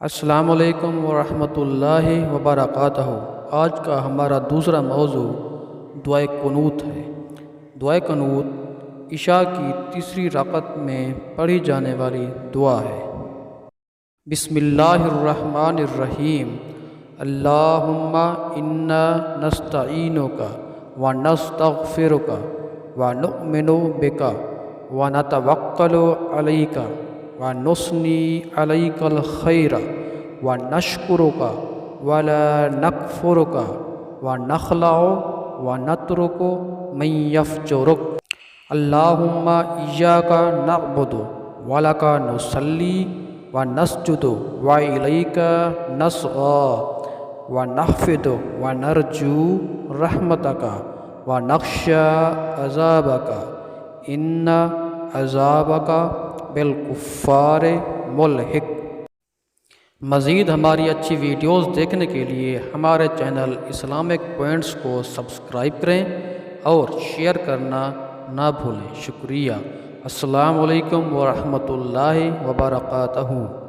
السلام علیکم ورحمۃ اللہ وبرکاتہ۔ آج کا ہمارا دوسرا موضوع دعائے قنوت ہے۔ دعائے قنوت عشاء کی تیسری رکعت میں پڑھی جانے والی دعا ہے۔ بسم اللہ الرحمن الرحیم۔ اللہم انا نستعینک ونستغفرک ونؤمن بک ونتوکل علیک ونثنی علیک الخیر ونشکرک ولا نکفرک ونخلع ونترک من یفجرک۔ اللہم ایاک نعبد ولک نصلی ونسجد والیک نسعی ونحفظ ونرجو رحمتک ونخشی عذابک ان عذابک بالکفار ملحق۔ مزید ہماری اچھی ویڈیوز دیکھنے کے لیے ہمارے چینل اسلامک پوائنٹس کو سبسکرائب کریں اور شیئر کرنا نہ بھولیں۔ شکریہ۔ السلام علیکم ورحمۃ اللہ وبرکاتہ۔